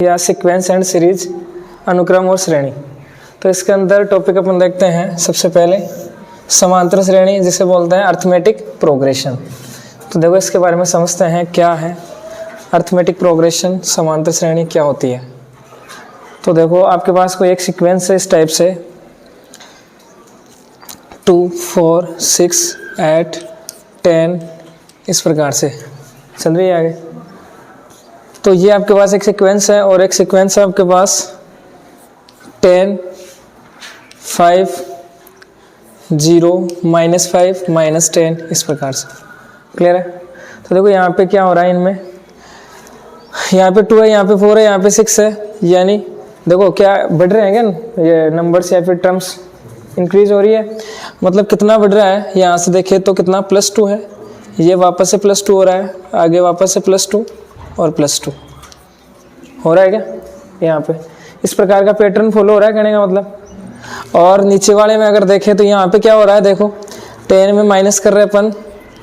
या sequence and series, अनुक्रम और श्रेणी। तो इसके अंदर टॉपिक अपन देखते हैं सबसे पहले समांतर श्रेणी, जिसे बोलते हैं अर्थमेटिक प्रोग्रेशन। तो देखो इसके बारे में समझते हैं क्या है अर्थमेटिक प्रोग्रेशन, समांतर श्रेणी क्या होती है। तो देखो आपके पास कोई एक सीक्वेंस है इस टाइप से 2, 4, 6, 8, 10 इस प्रकार से चल रही है आगे। तो ये आपके पास एक सीक्वेंस है और एक सीक्वेंस है आपके पास 10, 5, 0, -5, -10 इस प्रकार से। क्लियर है? तो देखो यहाँ पे क्या हो रहा है, इनमें यहाँ पे 2 है, यहाँ पे 4 है, यहाँ पे 6 है, यानी देखो क्या बढ़ रहे हैं क्या ये नंबर्स या फिर टर्म्स इंक्रीज हो रही है। मतलब कितना बढ़ रहा है, यहाँ से देखे तो कितना +2 है, ये वापस से +2 हो रहा है, आगे वापस से +2 और +2 हो रहा है क्या यहाँ पे। इस प्रकार का पैटर्न फॉलो हो रहा है कहने का मतलब। और नीचे वाले में अगर देखें तो यहाँ पे क्या हो रहा है, देखो 10 में माइनस कर रहे हैं अपन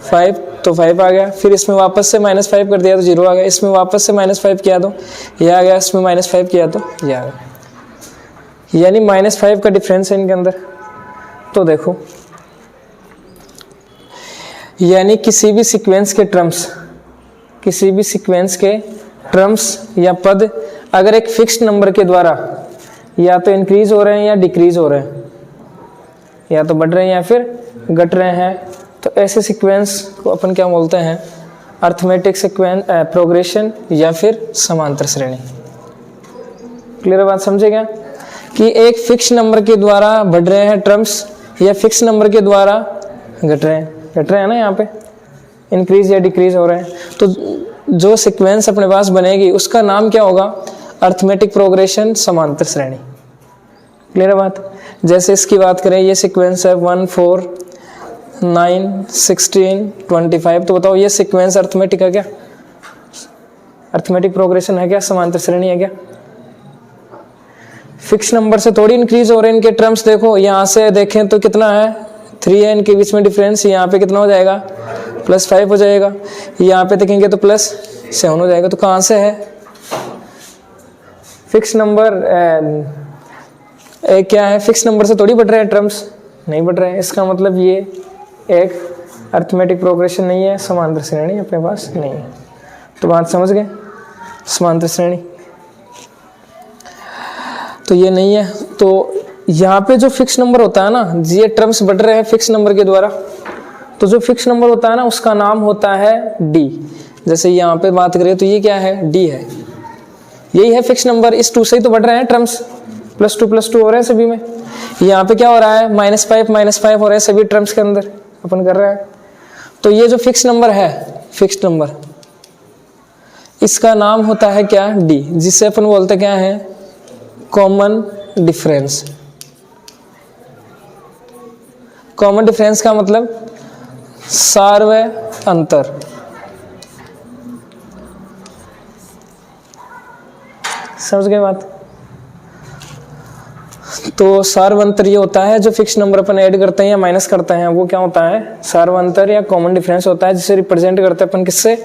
5 तो 5 आ गया, फिर इसमें वापस से -5 कर दिया तो 0 आ गया, इसमें वापस से -5 किया तो ये आ गया, इसमें -5 किया तो ये आ गया, यानी -5 का डिफरेंस है इनके अंदर। तो देखो यानी किसी भी सीक्वेंस के टर्म्स या पद अगर एक फिक्स्ड नंबर के द्वारा या तो इंक्रीज हो रहे हैं या डिक्रीज हो रहे हैं, या तो बढ़ रहे हैं या फिर घट रहे हैं, तो ऐसे सीक्वेंस को अपन क्या बोलते हैं, अर्थमेटिक सीक्वेंस प्रोग्रेशन या फिर समांतर श्रेणी। क्लियर बात समझे क्या, कि एक फिक्स नंबर के द्वारा बढ़ रहे हैं टर्म्स या फिक्स नंबर के द्वारा घट रहे हैं ना, यहाँ पे इंक्रीज या डिक्रीज हो रहे हैं। तो जो सीक्वेंस अपने पास बनेगी उसका नाम क्या होगा, अर्थमेटिक प्रोग्रेशन, समांतर श्रेणी। क्लियर बात। जैसे इसकी बात करें, ये सीक्वेंस है 1, 4, 9, 16, 25, तो बताओ ये सीक्वेंस अर्थमेटिक है क्या, अर्थमेटिक प्रोग्रेशन है क्या, समांतर श्रेणी है क्या। फिक्स नंबर से थोड़ी इंक्रीज हो रहे हैं इनके टर्म्स। देखो यहाँ से देखें तो कितना है, 3 है इनके बीच में डिफरेंस, यहाँ पे कितना हो जाएगा +5 हो जाएगा, यहाँ पे देखेंगे तो +7 हो जाएगा। तो कहाँ से है, फिक्स नंबर क्या है, फिक्स नंबर से थोड़ी बढ़ रहे हैं टर्म्स, नहीं बढ़ रहे हैं। इसका मतलब ये एक अर्थमेटिक प्रोग्रेशन नहीं है, समांतर श्रेणी अपने पास नहीं है। तो बात समझ गए, समांतर श्रेणी तो ये नहीं है। तो यहाँ पे जो फिक्स नंबर होता है ना, ये टर्म्स बढ़ रहे हैं फिक्स नंबर के द्वारा, तो जो फिक्स नंबर होता है ना उसका नाम होता है डी। जैसे यहाँ पे बात करें तो ये क्या है, डी है, यही है फिक्स नंबर। इस 2 से ही तो बढ़ रहे हैं टर्म्स, +2 हो रहे हैं सभी में। यहाँ पे क्या हो रहा है, -5 हो रहे हैं सभी टर्म्स के अंदर अपन कर रहे हैं। तो ये जो फिक्स नंबर है, फिक्स नंबर, इसका नाम होता है क्या, डी, जिससे अपन बोलते क्या है, कॉमन डिफरेंस। कॉमन डिफरेंस का मतलब सार्वय अंतर। समझ गए बात। तो सार्वंतर ये होता है जो फिक्स नंबर अपन ऐड करते हैं या माइनस करते हैं, वो क्या होता है, सार्वंतर या कॉमन डिफरेंस होता है, जिसे रिप्रेजेंट करते हैं अपन किससे,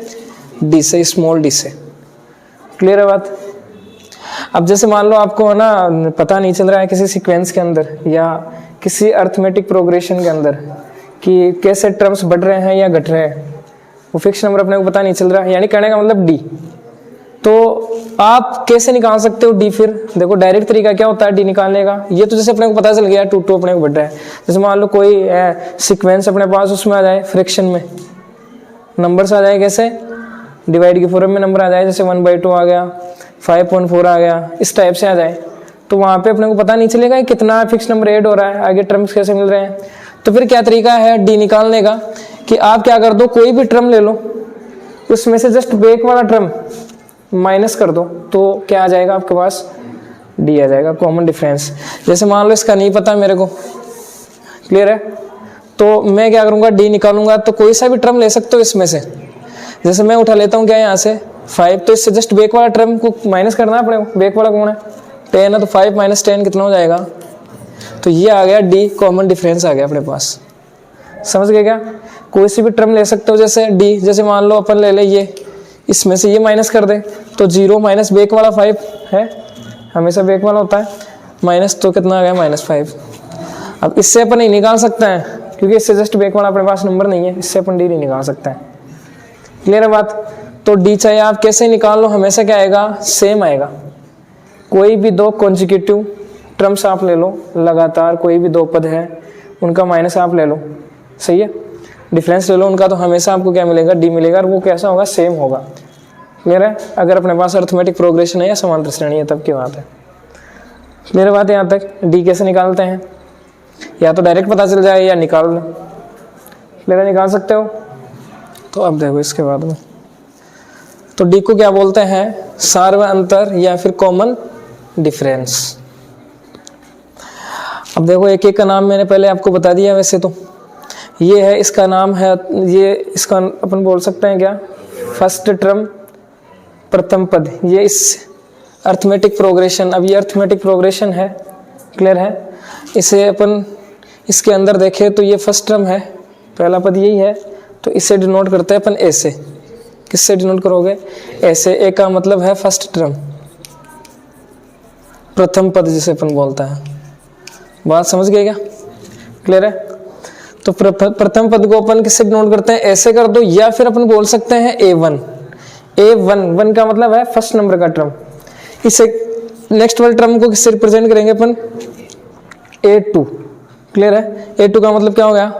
डी से, स्मॉल डी से। क्लियर है बात। अब जैसे मान लो आपको ना पता नहीं चल रहा है किसी सीक्वेंस के अंदर या किसी अर्थमेटिक प्रोग्रेशन के अंदर कि कैसे टर्म्स बढ़ रहे हैं या घट रहे हैं, वो फिक्स नंबर अपने को पता नहीं चल रहा है, यानी कहने का मतलब डी। तो आप कैसे निकाल सकते हो डी, फिर देखो डायरेक्ट तरीका क्या होता है डी निकालने का। ये तो जैसे अपने को पता चल गया 2 अपने को बढ़ रहा है। जैसे मान लो कोई सीक्वेंस अपने पास, उसमें आ जाए फ्रैक्शन में नंबर्स आ जाए, कैसे डिवाइड के फॉर्म में नंबर आ जाए, जैसे 1/2 आ गया, 5.4 आ गया, इस टाइप से आ जाए, तो वहाँ पे अपने को पता नहीं चलेगा कि कितना फिक्स नंबर ऐड हो रहा है, आगे टर्म्स कैसे मिल रहे हैं। तो फिर क्या तरीका है डी निकालने का, कि आप क्या कर दो, कोई भी टर्म ले लो, उसमें से जस्ट बैक वाला टर्म माइनस कर दो, तो क्या आ जाएगा आपके पास, डी आ जाएगा, कॉमन डिफरेंस। जैसे मान लो इसका नहीं पता मेरे को, क्लियर है, तो मैं क्या करूँगा, डी निकालूंगा, तो कोई सा भी टर्म ले सकते हो इसमें से। जैसे मैं उठा लेता हूँ क्या यहाँ से 5, तो इससे जस्ट बैक वाला टर्म को माइनस करना है अपने को। बैक वाला कौन है, 10 है, तो 5 - 10 कितना हो जाएगा, तो ये आ गया डी, कॉमन डिफरेंस आ गया अपने पास। समझ गए क्या, कोई सी भी टर्म ले सकते हो जैसे डी। जैसे मान लो अपन ले ले ये इसमें से ये माइनस कर दे तो 0 माइनस बैक वाला 5 है, हमेशा बैक वाला होता है, माइनस तो कितना आ गया -5। अब इससे अपन नहीं निकाल सकते हैं क्योंकि इससे जस्ट बैक वाला अपने पास नंबर नहीं है, इससे अपन डी नहीं निकाल सकते हैं। क्लियर है बात? तो डी चाहे आप कैसे निकाल लो, हमेशा क्या आएगा, सेम आएगा। कोई भी दो कॉन्जिक्यूटिव टर्म्स आप ले लो, लगातार कोई भी दो पद है उनका माइनस आप ले लो, सही है, डिफरेंस ले लो उनका, तो हमेशा आपको क्या मिलेगा, डी मिलेगा, और वो कैसा होगा, सेम होगा। क्लियर है? अगर अपने पास अरिथमेटिक प्रोग्रेशन है या समांतर श्रेणी है तब की बात है। क्लियर बात है यहाँ तक? डी कैसे निकालते हैं, या तो डायरेक्ट पता चल जाए या निकाल लो। क्लियर, निकाल सकते हो। तो अब देखो इसके बाद में, तो डी को क्या बोलते हैं, सार्व अंतर या फिर कॉमन डिफरेंस। अब देखो एक एक का नाम मैंने पहले आपको बता दिया, वैसे तो ये है, इसका नाम है, ये इसका अपन बोल सकते हैं क्या, फर्स्ट टर्म, प्रथम पद, ये इस अर्थमेटिक प्रोग्रेशन, अब ये अर्थमेटिक प्रोग्रेशन है। क्लियर है? इसे अपन इसके अंदर देखें तो ये फर्स्ट टर्म है, पहला पद यही है, तो इसे डिनोट करते हैं अपन ऐसे। किससे डिनोट करोगे, ऐसे। ए का मतलब है फर्स्ट टर्म, प्रथम पद जिसे अपन बोलता है। बात समझ गए क्या? क्लियर है? तो प्रथम पद को अपन किससे डिनोट करते हैं, ऐसे कर दो, या फिर अपन बोल सकते हैं A1। A1 का मतलब है फर्स्ट नंबर का टर्म। इसे नेक्स्ट वाले टर्म को किससे रिप्रेजेंट करेंगे अपन, A2। क्लियर है? A2 का मतलब क्या हो गया,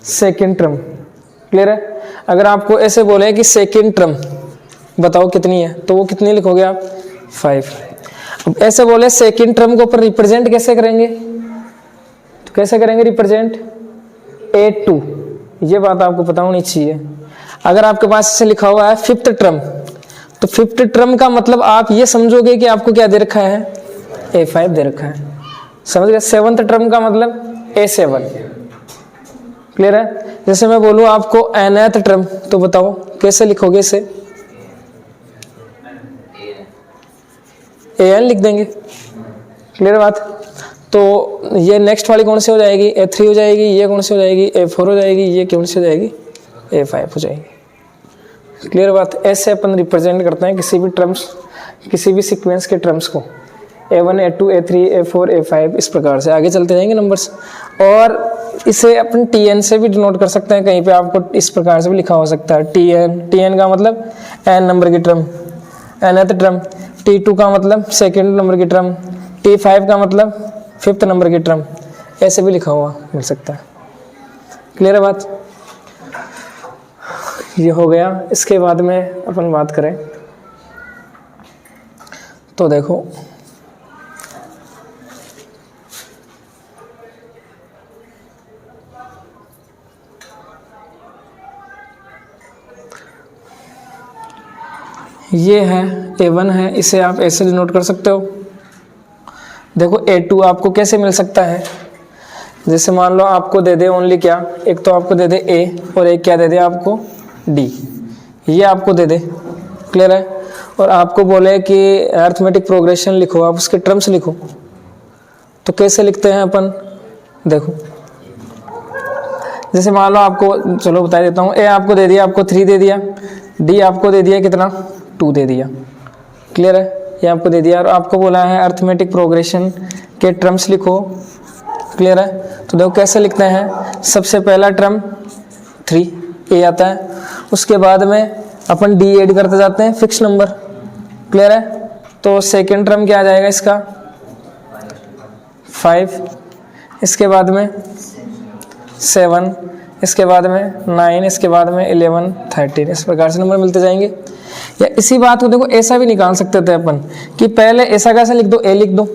सेकेंड टर्म। क्लियर है? अगर आपको ऐसे बोले कि सेकेंड टर्म बताओ कितनी है, तो वो कितनी लिखोगे आप, 5। अब ऐसे बोले सेकेंड टर्म को अपन रिप्रेजेंट कैसे करेंगे, तो कैसे करेंगे रिप्रेजेंट, A2। ये बात आपको पता होनी चाहिए। अगर आपके पास इसे लिखा हुआ है फिफ्थ टर्म, तो फिफ्थ टर्म का मतलब आप ये समझोगे कि आपको क्या दे रखा है, A5 दे रखा है। समझ गए? सेवंथ टर्म का मतलब A7। क्लियर है? जैसे मैं बोलूं आपको nth टर्म, तो बताओ कैसे लिखोगे इसे, an लिख देंगे। क्लियर बात? तो ये नेक्स्ट वाली कौन सी हो जाएगी, A3 हो जाएगी, ये कौन सी हो जाएगी, A4 हो जाएगी, ये कौन सी हो जाएगी, A5 हो जाएगी। क्लियर बात? ऐसे अपन रिप्रेजेंट करते हैं किसी भी टर्म्स, किसी भी सीक्वेंस के टर्म्स को, A1, A2, A3, A4, A5, इस प्रकार से आगे चलते जाएंगे नंबर्स। और इसे अपन TN से भी डिनोट कर सकते हैं, कहीं पे आपको इस प्रकार से भी लिखा हो सकता है, TN का मतलब n नंबर की टर्म, nth टर्म, T2 का मतलब सेकेंड नंबर की टर्म, T5 का मतलब फिफ्थ नंबर की टर्म, ऐसे भी लिखा हुआ मिल सकता है। क्लियर है बात? ये हो गया। इसके बाद में अपन बात करें तो देखो ये है A1 है, इसे आप ऐसे डिनोट कर सकते हो। देखो A2 आपको कैसे मिल सकता है, जैसे मान लो आपको दे दे ओनली क्या, एक तो आपको दे दे A और एक क्या दे दे आपको D, ये आपको दे दे। क्लियर है? और आपको बोले कि अरिथमेटिक प्रोग्रेशन लिखो, आप उसके टर्म्स लिखो, तो कैसे लिखते हैं अपन, देखो जैसे मान लो आपको, चलो बता देता हूँ, A आपको दे दिया, आपको 3 दे दिया, D आपको दे दिया कितना, 2 दे दिया। क्लियर है? ये आपको दे दिया, और आपको बोला है अरिथमेटिक प्रोग्रेशन के टर्म्स लिखो। क्लियर है? तो देखो कैसे लिखते हैं, सबसे पहला टर्म 3 A आता है, उसके बाद में अपन D ऐड करते जाते हैं, फिक्स नंबर। क्लियर है? तो सेकेंड टर्म क्या आ जाएगा इसका, 5, इसके बाद में 7, इसके बाद में 9, इसके बाद में 11, 13, इस प्रकार से नंबर मिलते जाएंगे। या इसी बात को देखो ऐसा भी निकाल सकते थे अपन कि पहले ऐसा कैसे लिख दो, A लिख दो,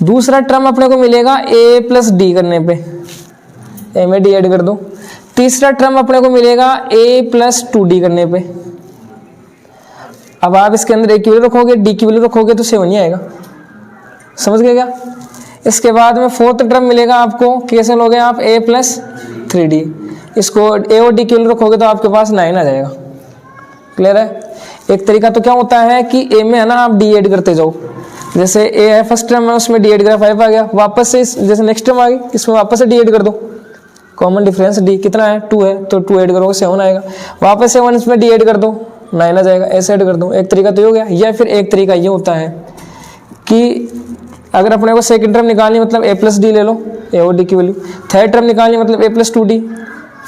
दूसरा टर्म अपने को मिलेगा A प्लस D करने पे, A में D ऐड कर दो, तीसरा टर्म अपने को मिलेगा A प्लस 2D करने पे। अब आप इसके अंदर A की वैल्यू रखोगे, D की वैल्यू रखोगे तो 7 ही आएगा। समझ गए क्या? इसके बाद में फोर्थ टर्म मिलेगा आपको, कैसे लोगे आप, A प्लस 3D, इसको A और D की वैल्यू रखोगे तो आपके पास 9 आ जाएगा। क्लियर है? एक तरीका तो क्या होता है कि A में है ना आप D ऐड करते जाओ, जैसे A है फर्स्ट टर्म है, उसमें D ऐड करा 5 आ गया, वापस से जैसे नेक्स्ट टर्म आ गई, इसमें वापस से D ऐड कर दो, कॉमन डिफरेंस D कितना है, 2 है, तो 2 ऐड करोगे 7 आएगा, वापस 7 इसमें D ऐड कर दो, 9 आ जाएगा, ऐसे ऐड कर दूँ, एक तरीका तो ये हो गया। या फिर एक तरीका ये होता है कि अगर अपने को सेकंड टर्म निकालनी मतलब a प्लस डी ले लो, a और d की वैल्यू, थर्ड टर्म निकालनी मतलब a प्लस 2d,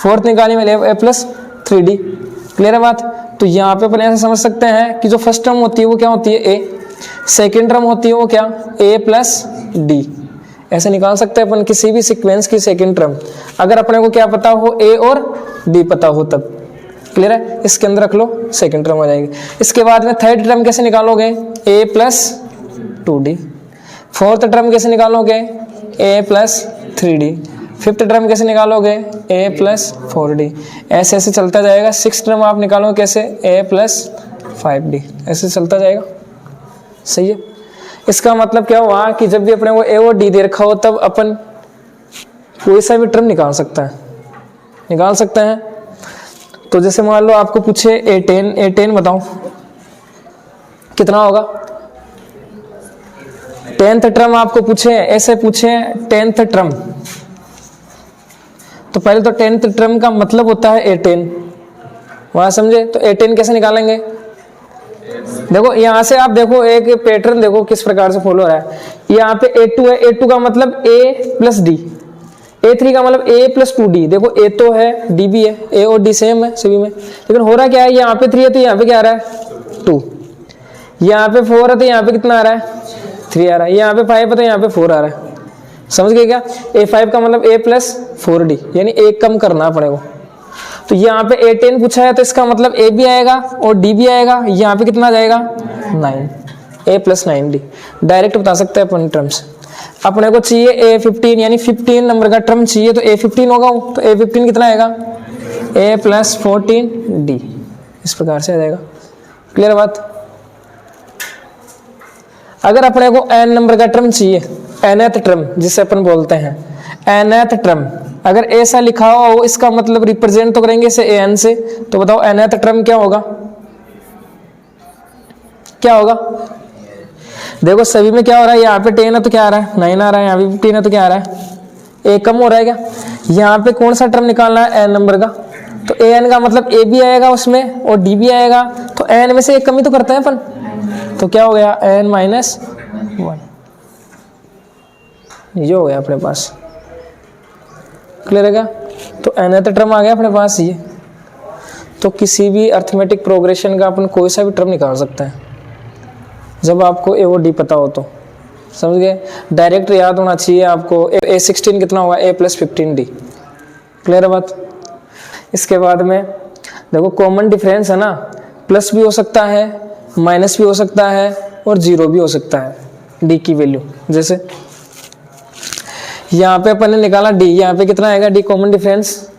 फोर्थ निकालनी मतलब a प्लस 3d। क्लियर है बात? तो यहाँ पे अपन ऐसे समझ सकते हैं कि जो फर्स्ट टर्म होती है वो क्या होती है a, सेकेंड टर्म होती है वो क्या a प्लस d। ऐसे निकाल सकते हैं अपन किसी भी सीक्वेंस की सेकेंड टर्म, अगर अपने को क्या पता हो a और d पता हो तब। क्लियर है? इसके अंदर रख लो, सेकेंड टर्म हो जाएगी। इसके बाद में थर्ड टर्म कैसे निकालोगे? a plus 2d। Fourth term कैसे निकालोगे? a plus 3d। Fifth term कैसे निकालोगे? a plus 4d। ऐसे ऐसे चलता जाएगा। सिक्स टर्म आप निकालोगे कैसे? a plus 5d। ऐसे चलता जाएगा। सही है? इसका मतलब क्या हुआ कि जब भी अपने को a और d दे रखा हो तब अपन कोई सा भी टर्म निकाल सकता है, निकाल सकते हैं। तो जैसे मान लो आपको पूछे a10 बताओ कितना होगा? 10th टर्म आपको पूछे, ऐसे पूछे 10th टर्म, तो पहले तो 10th टर्म का मतलब होता है a10, वहां समझे? तो a10 कैसे निकालेंगे? देखो यहां से आप देखो एक पैटर्न देखो किस प्रकार से फॉलो हो रहा है। यहाँ पे a2 है, a2 का मतलब a प्लस डी, a3 का मतलब a प्लस 2d। देखो a तो है, d भी है, a और d सेम है सभी में, लेकिन हो रहा क्या है? यहाँ पे 3 है तो यहाँ पे क्या आ रहा है? 2। यहाँ पे 4 है तो यहाँ पे कितना आ रहा है? 3 आ रहा है। यहाँ पे 5 है तो यहाँ पे 4 आ रहा है। समझ गए क्या? a5 का मतलब a प्लस 4d, यानी एक कम करना पड़ेगा। तो यहाँ पे a10 पूछा है तो इसका मतलब a भी आएगा और d भी आएगा। यहाँ पे कितना आ जाएगा? 9, a प्लस 9d। डायरेक्ट बता सकते हैं अपन टर्म्स। अपने को चाहिए a15 यानी 15 नंबर का टर्म चाहिए, तो a15 होगा, तो a15 कितना आएगा? a plus 14d। इस प्रकार से आ जाएगा। क्लियर बात? अगर अपने को n नंबर का टर्म चाहिए, nth टर्म जिसे अपन बोलते हैं, nth टर्म अगर ऐसा लिखा हो, इसका मतलब रिप्रेजेंट तो करेंगे इसे an से, तो बताओ nth टर्म क्या होगा? क्या होगा? देखो सभी में क्या हो रहा है? यहाँ पे 10 है तो क्या आ रहा है? 9 आ रहा है। यहाँ पे 15 है तो क्या आ रहा है? एक कम हो रहा है क्या? यहाँ पे कौन सा टर्म निकालना है? n नंबर का, तो an का मतलब a भी आएगा उसमें और d भी आएगा, तो n में से एक कमी तो करते हैं अपन, तो क्या हो गया? n minus 1। ये हो गया अपने पास। क्लियर है क्या? तो nth टर्म आ गया अपने पास ये। तो किसी भी अर्थमेटिक प्रोग्रेशन का अपन कोई सा भी टर्म निकाल सकते हैं जब आपको a और d पता हो तो। समझ गए? डायरेक्ट याद होना चाहिए आपको। a16 कितना होगा? a plus 15d। क्लियर है बात? इसके बाद में देखो कॉमन डिफरेंस है ना, प्लस भी हो सकता है, माइनस भी हो सकता है और जीरो भी हो सकता है d की वैल्यू। जैसे यहाँ पे अपन ने निकाला d, यहाँ पे कितना आएगा d कॉमन डिफरेंस?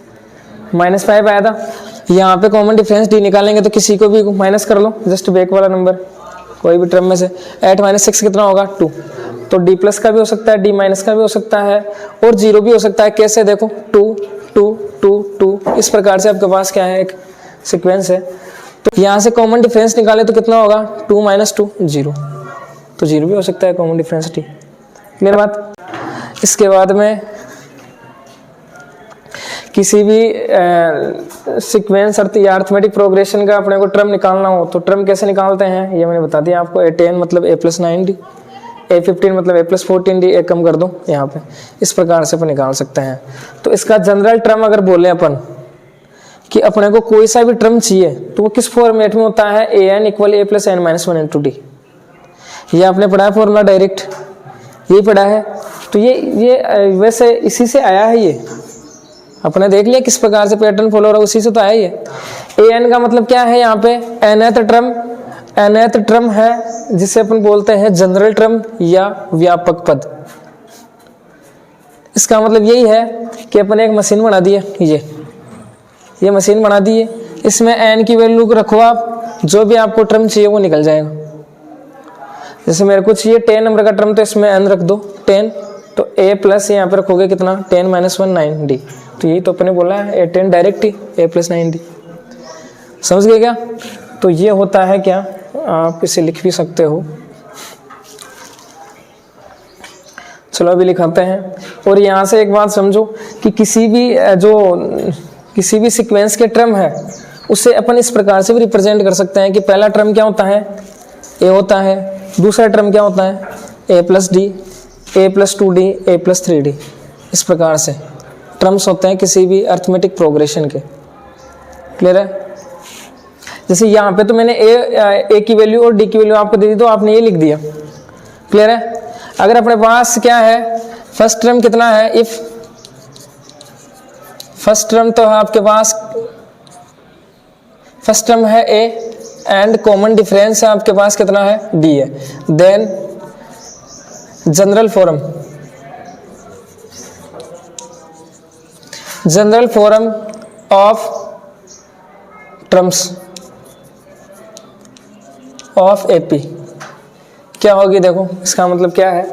-5 आया था। यहाँ पे कॉमन डिफरेंस d निकालेंगे तो किसी को भी माइनस कर लो, जस्ट बैक वाला नंबर कोई भी टर्म में से। 8 - 6 कितना होगा? 2। तो d प्लस का भी हो सकता है, d माइनस का भी हो सकता है और जीरो भी हो सकता है। कैसे? देखो 2 2 2 2 इस प्रकार से आपके पास क्या है? एक सीक्वेंस है। तो यहाँ से कॉमन डिफरेंस निकाले तो कितना होगा? 2 - 2 0। तो जीरो भी हो सकता है कॉमन डिफरेंस d। क्लियर बात? इसके बाद में किसी भी सीक्वेंस या अर्थमेटिक प्रोग्रेशन का अपने को टर्म निकालना हो तो टर्म कैसे निकालते हैं ये मैंने बता दिया आपको। a10 मतलब a प्लस 9d, a15 मतलब a प्लस 14d, एक कम कर दो यहाँ पे। इस प्रकार से अपन निकाल सकते हैं। तो इसका जनरल टर्म अगर बोले अपन कि अपने को कोई सा भी टर्म चाहिए तो वो किस फॉर्मेट में होता है? an equal a plus n minus 1 into d। ये आपने पढ़ा है फॉर्मूला, डायरेक्ट यही पढ़ा है। तो ये वैसे इसी से आया है, ये अपने देख लिया किस प्रकार से पैटर्न फॉलो हो रहा है, उसी से तो आया ही है। an का मतलब क्या है? यहाँ पे nth टर्म है जिसे अपन बोलते हैं जनरल टर्म या व्यापक पद। इसका मतलब यही है कि अपन एक मशीन बना दी है, ये मशीन बना दी है, इसमें n की वैल्यू रखो आप, जो भी आपको टर्म चाहिए वो निकल जाएगा। जैसे मेरे को चाहिए 10 नंबर का टर्म, तो इसमें n रख दो 10, तो a प्लस यहाँ पे रखोगे कितना? 10 - 1 9d। तो यही तो अपने बोला है a10 direct he a plus 9d। समझ गए क्या? तो ये होता है क्या, आप इसे लिख भी सकते हो। चलो अभी लिखाते हैं। और यहाँ से एक बात समझो कि किसी भी सीक्वेंस के टर्म है उसे अपन इस प्रकार से भी रिप्रेजेंट कर सकते हैं कि पहला टर्म क्या होता है, ए होता है, दूसरा टर्म क्या होता है, ए प्लस डी, ए प्लस 2d, ए प्लस 3d। इस प्रकार से टर्म्स होते हैं किसी भी अर्थमेटिक प्रोग्रेशन के। क्लियर है? जैसे यहाँ पे तो मैंने ए की वैल्यू और डी की वैल्यू आपको दे दी, तो आपने ये लिख दिया। क्लियर है? अगर अपने पास क्या है, फर्स्ट टर्म कितना है, इफ फर्स्ट टर्म तो आपके पास फर्स्ट टर्म है ए एंड कॉमन डिफरेंस है आपके पास कितना है, डी है, then general form of terms of AP क्या होगी। देखो इसका मतलब क्या है,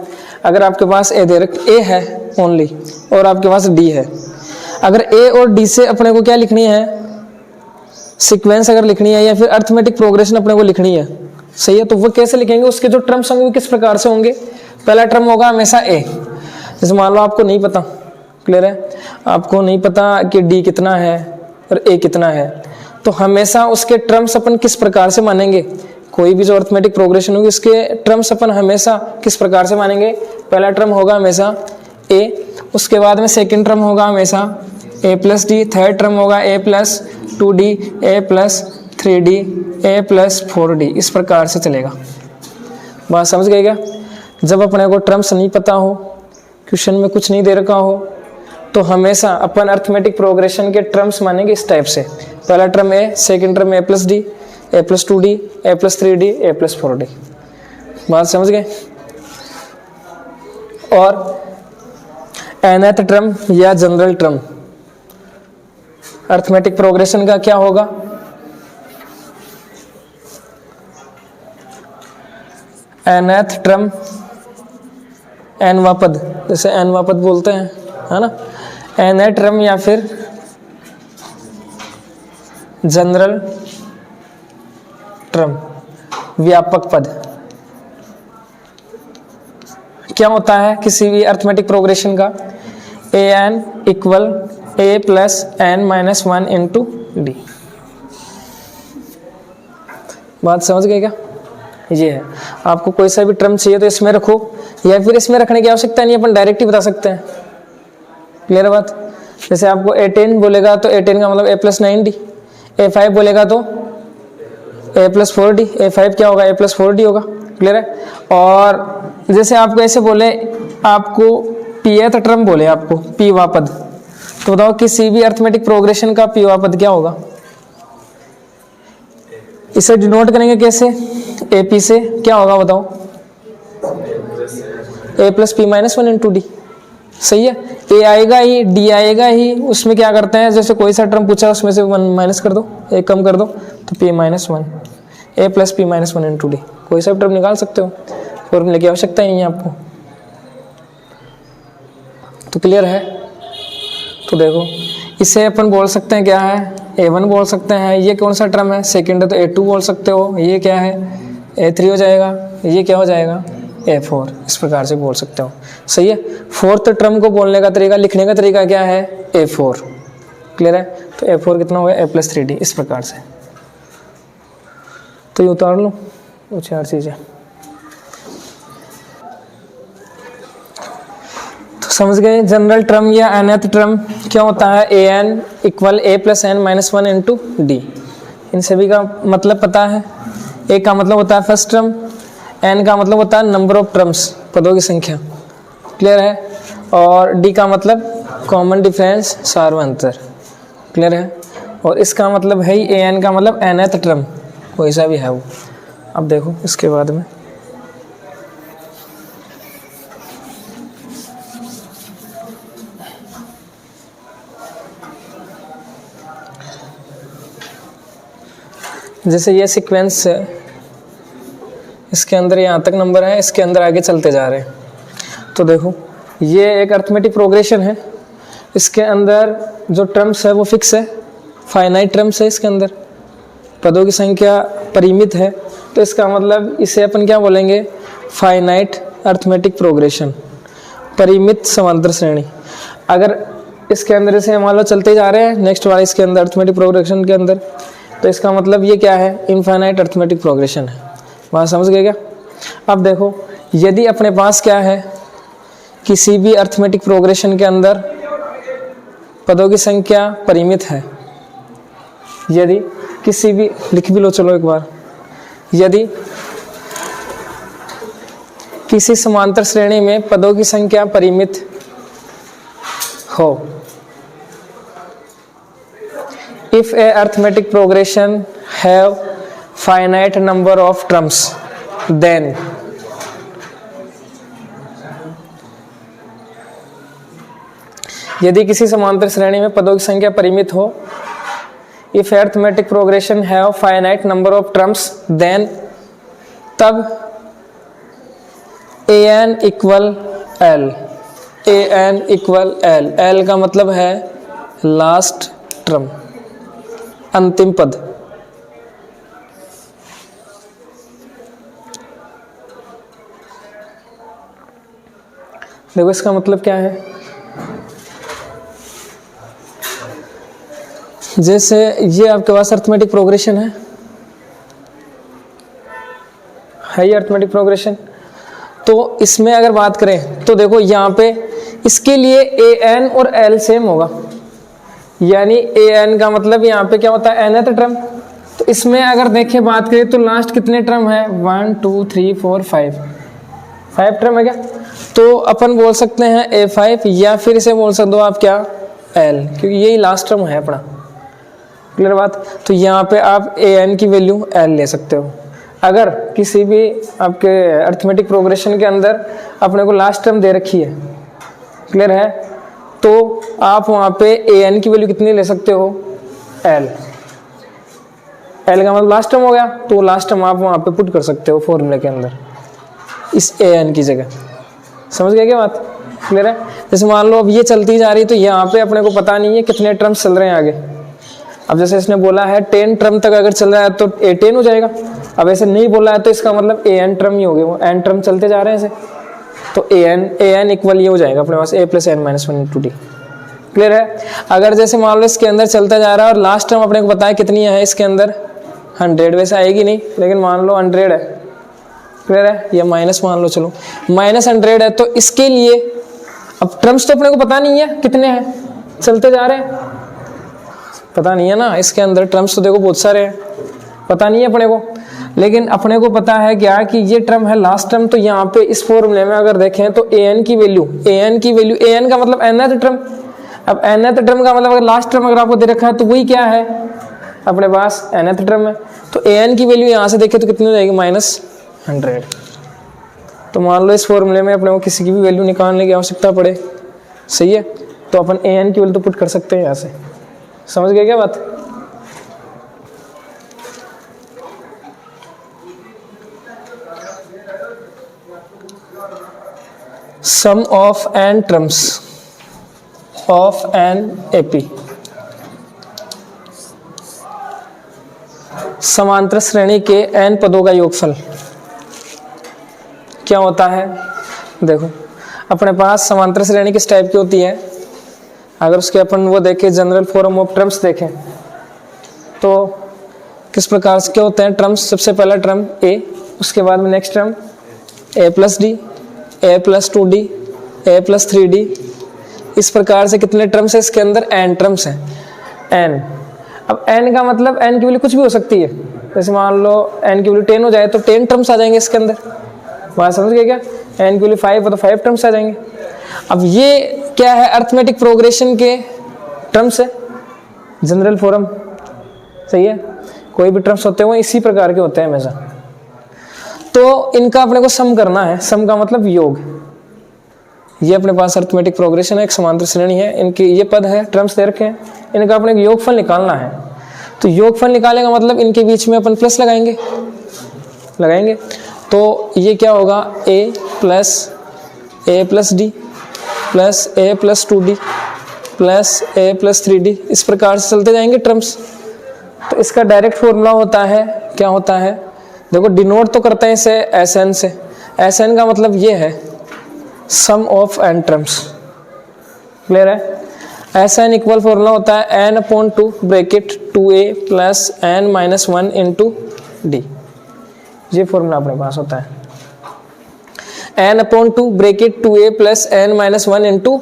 अगर आपके पास ए है ओनली और आपके पास डी है, अगर ए और डी से अपने को क्या लिखनी है, सीक्वेंस अगर लिखनी है या फिर अर्थमेटिक प्रोग्रेशन अपने को लिखनी है, सही है, तो वो कैसे लिखेंगे, उसके जो टर्म्स होंगे वो किस प्रकार से होंगे। पहला टर्म होगा हमेशा ए। जैसे मान लो आपको नहीं पता, क्लियर है, आपको नहीं पता कि डी कितना है और ए कितना है, तो हमेशा उसके टर्म्स अपन किस प्रकार से मानेंगे, कोई भी जो अर्थमेटिक प्रोग्रेशन होगी उसके टर्म्स अपन हमेशा किस प्रकार से मानेंगे। पहला टर्म होगा हमेशा ए, उसके बाद में सेकंड टर्म होगा हमेशा ए प्लस डी, थर्ड टर्म होगा ए प्लस 2d, ए प्लस 3d, ए प्लस 4d। इस प्रकार से चलेगा। बात समझ गए क्या? जब अपने को टर्म्स नहीं पता हो, क्वेश्चन में कुछ नहीं दे रखा हो, तो हमेशा अपन अर्थमेटिक प्रोग्रेशन के टर्म्स मानेंगे इस टाइप से। पहला टर्म ए, सेकंड टर्म ए प्लस डी, ए प्लस 2d, ए प्लस 3d, ए प्लस 4d। बात समझ गए? और nth टर्म या जनरल टर्म अर्थमेटिक प्रोग्रेशन का क्या होगा, nth टर्म nवां पद, जैसे nवां पद बोलते हैं, है ना, nth टर्म या फिर जनरल टर्म व्यापक पद क्या होता है किसी भी अर्थमेटिक प्रोग्रेशन का, a n equal a plus n minus 1 into d. बात समझ गए क्या? ये है, आपको कोई सा भी टर्म चाहिए तो इसमें रखो, या फिर इसमें रखने की आवश्यकता नहीं, अपन डायरेक्ट ही बता सकते हैं। क्लियर बात? जैसे आपको A10 बोलेगा तो A10 का मतलब A प्लस 9D, A5 बोलेगा तो A प्लस 4D, A5 क्या होगा, A प्लस 4D होगा। क्लियर है? और जैसे आपको ऐसे बोले, आपको pth टर्म बोले, आपको pवां पद, तो बताओ किसी भी अर्थमेटिक प्रोग्रेशन का pवां पद क्या होगा। इसे डिनोट करेंगे कैसे, AP से क्या होगा बताओ, A plus P minus 1 into D. सही है, A आएगा ही, D आएगा ही, उसमें क्या करते हैं, जैसे कोई सा टर्म पूछा उसमें से 1 माइनस कर दो, एक कम कर दो, तो P minus 1, A plus P minus 1 into D. कोई सा टर्म निकाल सकते हो, फॉर्मूले की आवश्यकता ही नहीं है आपको। तो क्लियर है? तो देखो इसे अपन बोल सकते हैं क्या है, A1 बोल सकते हैं। ये कौन सा टर्म है, सेकंड है तो A2 बोल सकते हो। ये क्या है, A3 हो जाएगा। ये क्या हो जाएगा, A4। इस प्रकार से बोल सकते हो। सही है। फोर्थ टर्म को बोलने का तरीका, लिखने का तरीका क्या है, A4। क्लियर है? तो A4 कितना हो गया, A प्लस 3D। इस प्रकार से तो ये उतार लो वो चार चीजें। तो समझ गए, जनरल टर्म या nth टर्म क्या होता है, an equal a plus n minus 1 into d. इन सभी का मतलब पता है। a का मतलब होता है फर्स्ट टर्म, n का मतलब होता है नंबर ऑफ टर्म्स, पदों की संख्या। क्लियर है? और d का मतलब कॉमन डिफरेंस, सार्वअंतर। क्लियर है? और इसका मतलब है ही an का मतलब nth टर्म, कोई सा भी है वो। अब देखो इसके बाद में जैसे ये सीक्वेंस है, इसके अंदर यहाँ तक नंबर है, इसके अंदर आगे चलते जा रहे हैं। तो देखो ये एक अर्थमेटिक प्रोग्रेशन है, इसके अंदर जो टर्म्स है वो फिक्स है, फाइनाइट टर्म्स है, इसके अंदर पदों की संख्या परिमित है। तो इसका मतलब इसे अपन क्या बोलेंगे, फाइनाइट अर्थमेटिक प्रोग्रेशन, परिमित समांतर श्रेणी। अगर इसके अंदर से मान लो चलते जा रहे हैं, नेक्स्ट वाले इसके अंदर अर्थमेटिक प्रोग्रेशन के अंदर तो इसका मतलब ये क्या है, इनफाइनाइट अर्थमेटिक प्रोग्रेशन है। बात समझ गए क्या? अब देखो, यदि अपने पास क्या है, किसी भी अर्थमेटिक प्रोग्रेशन के अंदर पदों की संख्या परिमित है, यदि किसी भी, लिख भी लो चलो एक बार, यदि किसी समांतर श्रेणी में पदों की संख्या परिमित हो, if a arithmetic progression have finite number of terms, then यदि किसी समांतर श्रेणी में पदों की संख्या परिमित हो, if arithmetic progression have finite number of terms, then तब an equal l, an equal l, l का मतलब है लास्ट टर्म, अंतिम पद। देखो इसका मतलब क्या है, जैसे ये आपके पास अर्थमेटिक प्रोग्रेशन है ये अर्थमेटिक प्रोग्रेशन, तो इसमें अगर बात करें तो देखो यहाँ पे इसके लिए an और l सेम होगा, यानी an का मतलब यहाँ पे क्या होता है, nth टर्म। तो इसमें अगर देखें बात करें तो लास्ट कितने टर्म है, 1 2 3 4 5 टर्म है क्या? तो अपन बोल सकते हैं a5 या फिर इसे बोल सकते हो आप क्या, l, क्योंकि यही लास्ट टर्म है अपना। क्लियर बात? तो यहाँ पे आप an की वैल्यू l ले सकते हो। अगर किसी भी आपके अर्थमेटिक प्रोग्रेशन के अंदर अपने को लास्ट टर्म दे रखी है, क्लियर है, तो आप वहाँ पे an की वैल्यू कितनी ले सकते हो, l का मतलब लास्ट टर्म हो गया, तो लास्ट टर्म आप वहाँ पे पुट कर सकते हो फॉर्मूले के अंदर इस an की जगह। समझ गए क्या बात? क्लियर है? जैसे मान लो अब ये चलती जा रही है, तो यहाँ पे अपने को पता नहीं है कितने टर्म्स चल रहे हैं आगे। अब जैसे इसने बोला है 10 टर्म तक अगर चल रहा है तो a10 हो जाएगा। अब ऐसे नहीं बोला है तो इसका मतलब an टर्म ही हो गए, वो n टर्म चलते जा रहे हैं ऐसे, तो an इक्वल ये हो जाएगा अपने पास a plus n minus 1 into D. Clear है? अगर जैसे मान लो इसके अंदर चलता जा रहा है और लास्ट टर्म अपने को पता है कितनी है इसके अंदर, 100, वैसे आएगी नहीं लेकिन मान लो 100 है, क्लियर है, या माइनस मान लो, चलो -100 है, तो इसके लिए अब टर्म्स तो अपने को पता नहीं है कितने हैं, चलते जा रहे हैं, पता नहीं है ना, इसके अंदर टर्म्स तो देखो बहुत सारे हैं, पता नहीं है अपने को, लेकिन अपने को पता है क्या कि ये टर्म है लास्ट टर्म। तो यहाँ पे इस फॉर्मूले में अगर देखें तो an की वैल्यू an का मतलब nth टर्म। अब nth टर्म का मतलब अगर लास्ट टर्म अगर आपको दे रखा है तो वही क्या है अपने पास nth टर्म है। तो an की वैल्यू यहाँ से देखें तो कितनी हो जाएगी, -100। तो मान लो इस फॉर्मूले में अपने को किसी की भी वैल्यू निकालने की आवश्यकता पड़े, सही है, तो अपन an की वैल्यू तो पुट कर सकते हैं यहाँ से। समझ गए क्या बात? Sum of n terms of an AP, समांतर श्रेणी के n पदों का योगफल क्या होता है। देखो अपने पास समांतर श्रेणी किस टाइप की होती है, अगर उसके अपन वो देखें जनरल फॉर्म ऑफ टर्म्स देखें तो किस प्रकार से क्या होते हैं टर्म्स। सबसे पहला टर्म a, उसके बाद में next term a plus D, a plus 2d, a plus 3d, इस प्रकार से कितने टर्म्स है इसके अंदर, n टर्म्स हैं, n। अब n का मतलब n की वैल्यू कुछ भी हो सकती है, जैसे मान लो n की वैल्यू 10 हो जाए तो 10 टर्म्स आ जाएंगे इसके अंदर। बात समझ गए क्या? n की वैल्यू 5 हो तो 5 टर्म्स आ जाएंगे। अब ये क्या है, अर्थमेटिक प्रोग्रेशन के टर्म्स है, जनरल फॉर्म, सही है, कोई भी टर्म्स होते हैं वो इसी प्रकार के होते हैं हमेशा। तो इनका अपने को सम करना है, सम का मतलब योग। ये अपने पास अर्थमेटिक प्रोग्रेशन है, एक समांतर श्रेणी है, इनके ये पद है, टर्म्स दे रखे हैं, इनका अपने योगफल निकालना है। तो योगफल निकालने का मतलब इनके बीच में अपन प्लस लगाएंगे, तो ये क्या होगा, a plus D plus a plus 2d plus a plus 3d, इस प्रकार से चलते जाएंगे टर्म्स। तो इसका डायरेक्ट फॉर्मूला होता है, क्या होता है, देखो डिनोट तो करते हैं इसे Sn से, Sn का मतलब ये है सम ऑफ n टर्म्स। क्लियर है? Sn इक्वल फॉर्मूला होता है n/2 bracket 2a plus n minus 1 into D. ये फॉर्मूला अपने पास होता है n upon 2 bracket 2a plus n minus 1 into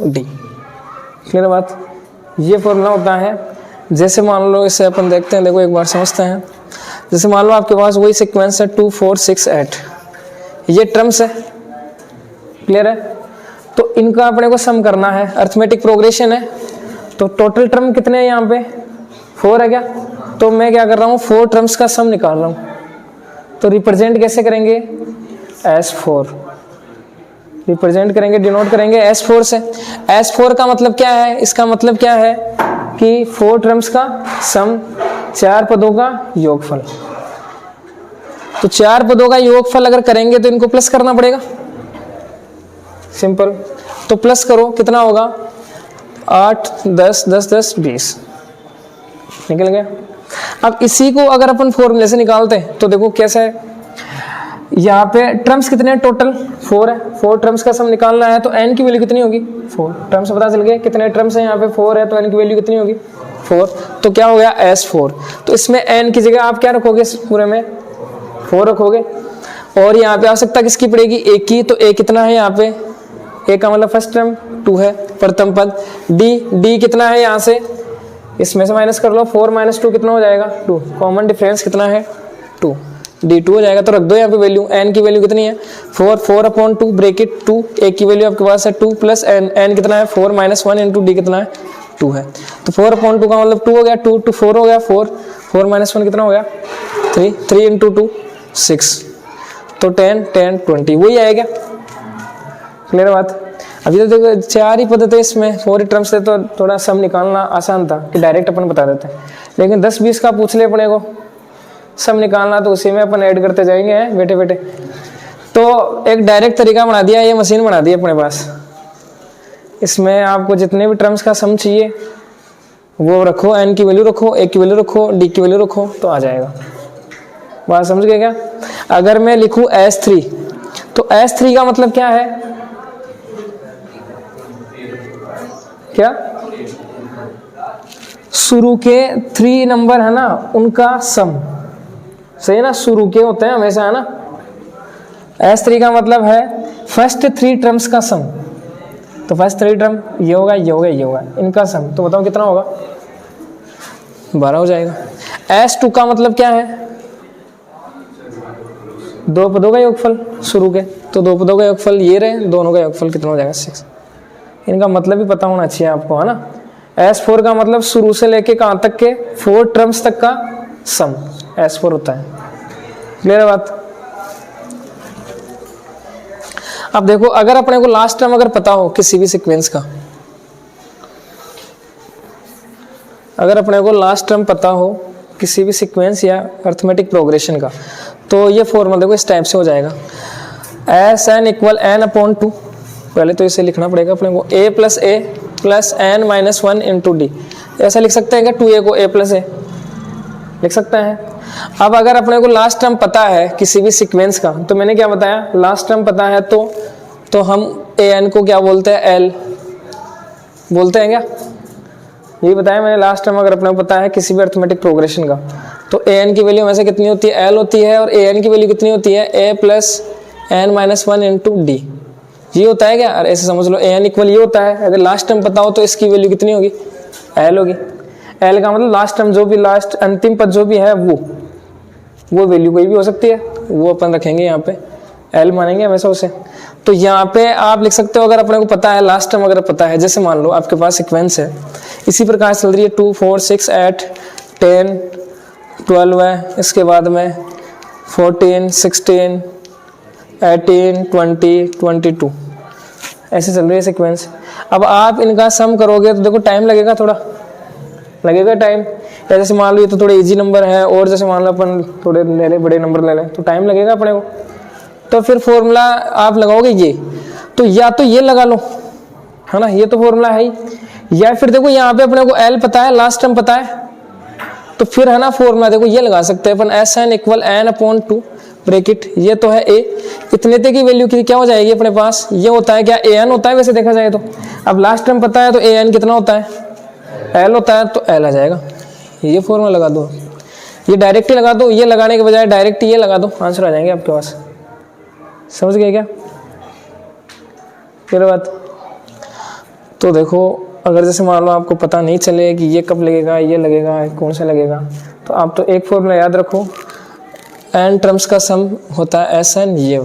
D. Clear बात? ये फॉर्मूला होता है। जैसे मान लो इसे अपन देखते हैं, देखो एक बार समझते हैं। जैसे मान लो आपके पास वही सीक्वेंस है 2 4 6 8, ये टर्म्स है। क्लियर है? तो इनका अपने को सम करना है, अर्थमेटिक प्रोग्रेशन है। तो टोटल टर्म कितने हैं यहाँ पे? 4 है क्या? तो मैं क्या कर रहा हूँ, 4 टर्म्स का सम निकाल रहा हूँ। तो रिप्रेजेंट कैसे करेंगे? S4 रिप्रेजेंट करेंगे, डिनोट करेंगे S4 से। S4 का मतलब क्या है? इसका मतलब क्या है कि 4 टर्म्स का सम, 4 पदों का योगफल। तो 4 पदों का योगफल अगर करेंगे तो इनको प्लस करना पड़ेगा, सिंपल। तो प्लस करो, कितना होगा? 8 10 10 10 20 निकल गया। अब इसी को अगर अपन फॉर्मूले से निकालते हैं तो देखो कैसा है। यहाँ पे टर्म्स कितने हैं? टोटल 4 है। 4 टर्म्स का सम निकालना है तो n की वैल्यू कितनी होगी? 4। टर्म्स पता चल गया कितने टर्म्स हैं यहाँ पे? 4 है, तो n की वैल्यू कितनी होगी? 4। तो क्या हो गया? S4। तो इसमें n की जगह आप क्या रखोगे? इस पूरे में 4 रखोगे। और यहाँ पे आवश्यकता किसकी पड़ेगी? a की। तो a कितना है यहाँ पे? a का मतलब फर्स्ट टर्म 2 है, प्रथम पद। d कितना है यहाँ से? इसमें से माइनस कर लो, 4 माइनस 2 कितना हो जाएगा? 2। कॉमन डिफरेंस कितना है? 2। d2 हो जाएगा। तो रख दो यहाँ पे वैल्यू। n की वैल्यू कितनी है? 4 अपॉन 2 ब्रेकेट 2, a की वैल्यू आपके पास है 2 प्लस n कितना है? 4 माइनस 1 इंटू डी कितना है? 2 है। तो 4 अपॉन 2 का मतलब 2 हो गया, 2 to 4 हो गया, 4 माइनस 1 कितना हो गया? 3 इंटू 2 6। तो 10 10 20 वही आएगा। क्लियर बात? अभी तो देखो 4 ही पद थे इसमें, 4 ही टर्म्स थे, तो थोड़ा सम निकालना आसान था कि डायरेक्ट अपन बता देते हैं। लेकिन 10 20 का पूछ ले अपने को सम निकालना, तो उसी में अपन ऐड करते जाएंगे बैठे बैठे। तो एक डायरेक्ट तरीका बना दिया, ये मशीन बना दी अपने पास। इसमें आपको जितने भी टर्म्स का सम चाहिए वो रखो, n की वैल्यू रखो, a की वैल्यू रखो, d की वैल्यू रखो, तो आ जाएगा। बात समझ गए क्या? अगर मैं लिखूं S3, तो S3 का मतलब क्या है? क्या? शुरू के 3 नंबर है ना, उनका सम। सही है ना? शुरू के होते हैं हमेशा, है ना। S3 का मतलब है फर्स्ट 3 टर्म्स का सम। तो फर्स्ट 3 टर्म ये होगा, ये होगा, ये होगा, इनका सम। तो बताओ कितना होगा? 12 हो जाएगा। S2 का मतलब क्या है? 2 पदों का योगफल शुरू के। तो 2 पदों का योगफल ये रहे, दोनों का योगफल कितना हो जाएगा? 6। इनका मतलब भी पता होना चाहिए आपको, है ना। S4 का मतलब शुरू से लेके कहाँ तक के? 4 टर्म्स तक का सम S4 होता है। क्लियर है बात? अब देखो, अगर अपने को लास्ट टर्म अगर पता हो किसी भी सीक्वेंस का, अगर अपने को लास्ट टर्म पता हो किसी भी सीक्वेंस या अर्थमेटिक प्रोग्रेशन का, तो ये फॉर्मूला देखो इस टाइप से हो जाएगा। Sn equal n upon 2। पहले तो इसे लिखना पड़ेगा अपने को, a plus n minus 1 into D. ऐसा लिख सकते हैं क्या? 2a को a प्लस a लिख सकते हैं। अब अगर अपने को लास्ट टर्म पता है किसी भी सीक्वेंस का, तो मैंने क्या बताया? लास्ट टर्म पता है तो हम an को क्या बोलते हैं? l बोलते हैं क्या? यही बताया मैंने। लास्ट टर्म अगर अपने को पता है किसी भी अर्थमेटिक प्रोग्रेशन का, तो an की वैल्यू वैसे कितनी होती है? l होती है। और an की वैल्यू कितनी होती है? a plus n minus 1 into D. ये होता है क्या? और ऐसे समझ लो an इक्वल ये होता है। अगर लास्ट टर्म पता हो तो इसकी वैल्यू कितनी होगी? l होगी। l का मतलब लास्ट टर्म जो भी, लास्ट अंतिम पद जो भी है वो वैल्यू कोई भी हो सकती है, वो अपन रखेंगे यहाँ पे, l मानेंगे हमेशा उसे। तो यहाँ पे आप लिख सकते हो, अगर अपने को पता है लास्ट टर्म अगर पता है, जैसे मान लो आपके पास सीक्वेंस है, इसी प्रकार चल रही है 2 4 6 8 10 12 है, इसके बाद में 14 16 18 20 22, ऐसे चल रही है सीक्वेंस। अब आप इनका सम करोगे तो देखो टाइम लगेगा, थोड़ा लगेगा टाइम। या जैसे मान लो ये तो थोड़े इजी नंबर है, और जैसे मान लो अपन थोड़े ले ले, बड़े नंबर ले लें, तो टाइम लगेगा अपने को। तो फिर फॉर्मूला आप लगाओगे ये, तो या तो ये लगा लो, है ना, ये तो फॉर्मूला है ही। या फिर देखो यहाँ पे अपने को एल पता है, लास्ट टर्म पता है, तो फिर है ना फॉर्मूला देखो ये लगा सकते हैं अपन, S n equal n upon 2 bracket, ये तो है ए, इतने तक की वैल्यू की क्या हो जाएगी अपने पास? ये होता है क्या? ए एन होता है वैसे देखा जाए तो। अब लास्ट टर्म पता है तो ए एन कितना होता है? एल होता है, तो एल आ जाएगा। ये फॉर्मूला लगा दो, ये डायरेक्ट ही लगा दो, ये लगाने के बजाय डायरेक्ट ये लगा दो, आंसर आ जाएंगे आपके पास। समझ गए क्या फिर बात? तो देखो अगर जैसे मान लो आपको पता नहीं चले कि ये कब लगेगा, ये लगेगा, कौन सा लगेगा, तो आप तो एक फॉर्मूला याद रखो, n टर्म्स का सम होता है एस एन, ये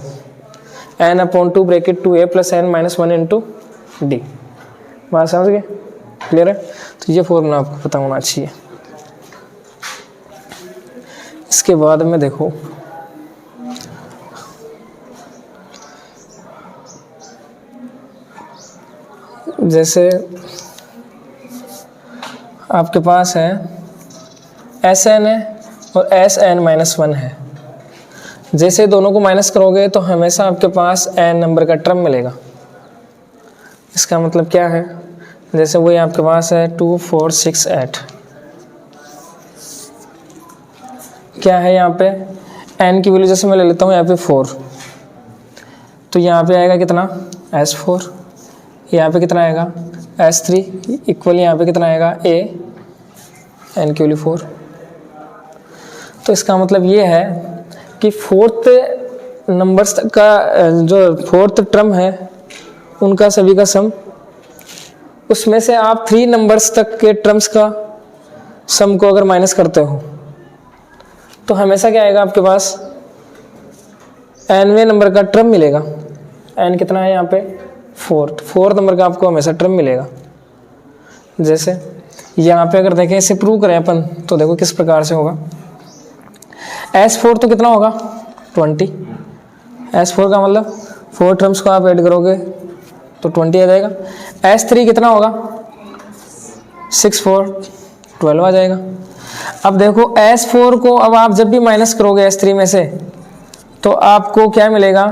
n/2 bracket 2a + n - 1 × d। बात समझ गए? क्लियर है? तो ये फॉर्मूला आपको पता होना चाहिए। इसके बाद में देखो जैसे आपके पास है Sn है और Sn-1 है, जैसे दोनों को माइनस करोगे तो हमेशा आपके पास n नंबर का टर्म मिलेगा। इसका मतलब क्या है? जैसे वही आपके पास है 2 4 6 8, क्या है यहाँ पे n की वैल्यू जैसे मैं ले लेता हूँ यहाँ पे 4, तो यहाँ पे आएगा कितना S4, यहाँ पे कितना आएगा S3 इक्वल यहाँ पे कितना आएगा a, n की वैल्यू 4। तो इसका मतलब ये है कि फोर्थ नंबर्स का जो फोर्थ टर्म है उनका सभी का सम, उसमें से आप 3 नंबर्स तक के टर्म्स का सम को अगर माइनस करते हो तो हमेशा क्या आएगा आपके पास nवें नंबर का टर्म मिलेगा। n कितना है यहाँ पे 4 नंबर का आपको हमेशा टर्म मिलेगा। जैसे यहाँ पे अगर देखें इसे प्रूव करें अपन तो देखो किस प्रकार से होगा। S4 तो कितना होगा 20, S4 का मतलब 4 टर्म्स को आप ऐड करोगे तो 20 आ जाएगा। S3 कितना होगा 6 4 12 आ जाएगा। अब देखो S4 को अब आप जब भी माइनस करोगे S3 में से तो आपको क्या मिलेगा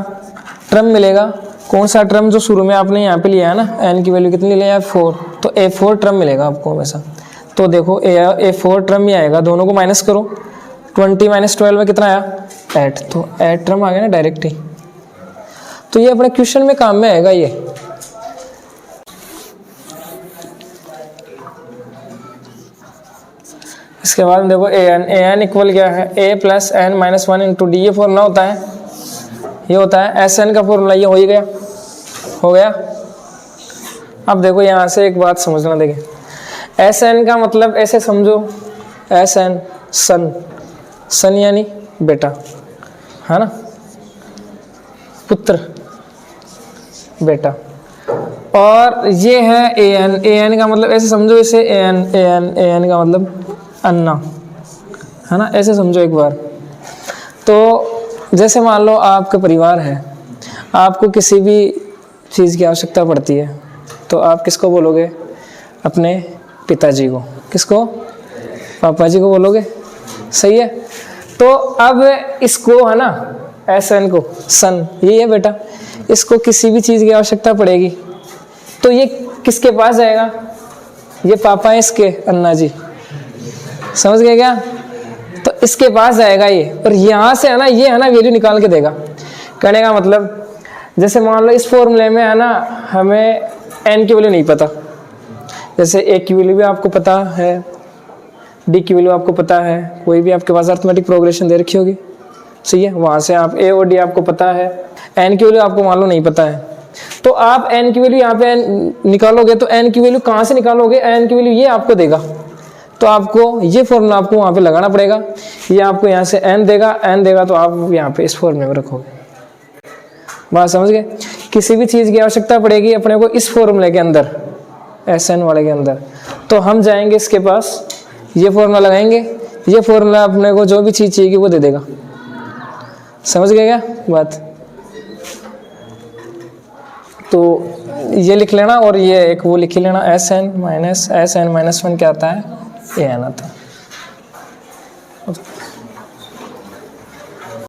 टर्म मिलेगा। कौन सा टर्म? जो शुरू में आपने यहाँ पे लिया है ना, n की वैल्यू कितनी लिया है 4, तो A4 टर्म मिलेगा आपको हमेशा। तो देखो A4 टर्म ही आएगा, दोनों को माइनस करो, 20 - 12 में कितना आया 8, तो 8 टर्म आ गया ना डायरेक्ट ही। तो ये अपने क्वेश्चन में काम में आएगा ये। इसके बाद देखो an इक्वल क्या है a + n - 1 × d, ये फॉर्मूला होता है, ये होता है Sn का फॉर्मूला, ये हो गया। अब देखो यहाँ से एक बात समझना, देखिए Sn का मतलब ऐसे समझो, Sn सन यानी बेटा है ना, पुत्र बेटा, और ये है an का मतलब ऐसे समझो, इसे an का मतलब अन्ना है ना, ऐसे समझो एक बार। तो जैसे मान लो आपका परिवार है, आपको किसी भी चीज़ की आवश्यकता पड़ती है तो आप किसको बोलोगे? अपने पिताजी को। किसको? पापा जी को बोलोगे, सही है। तो अब इसको है ना Sn को सन, ये है बेटा, इसको किसी भी चीज़ की आवश्यकता पड़ेगी तो ये किसके पास जाएगा? ये पापा है इसके, अन्ना जी, समझ गए क्या? तो इसके पास जाएगा ये, और यहाँ से है ना ये है ना वैल्यू निकाल के देगा। कहने का मतलब जैसे मान लो इस फॉर्मूले में है ना हमें n की वैल्यू नहीं पता, जैसे a की वैल्यू भी आपको पता है, d की वैल्यू आपको पता है, कोई भी आपके पास अरिथमेटिक प्रोग्रेशन दे रखी होगी, सही है, वहाँ से आप a और d आपको पता है, n की वैल्यू आपको मान लो नहीं पता है, तो आप n की वैल्यू यहाँ पे निकालोगे तो n की वैल्यू कहाँ से निकालोगे? n की वैल्यू ये आपको देगा, तो आपको ये फॉर्मूला आपको वहाँ पे लगाना पड़ेगा। ये आपको यहाँ से n देगा तो आप यहाँ पे इस फॉर्मूले में रखोगे। बात समझ गए? किसी भी चीज़ की आवश्यकता पड़ेगी अपने को इस फॉर्मूले के अंदर, Sn वाले के अंदर, तो हम जाएंगे इसके पास, ये फॉर्मूला लगाएंगे, ये फॉर्मूला अपने को जो भी चीज़ चाहिए वो दे देगा। समझ गए क्या बात? तो ये लिख लेना और ये एक वो लिख लेना, Sn - 1 क्या आता है? an आता है।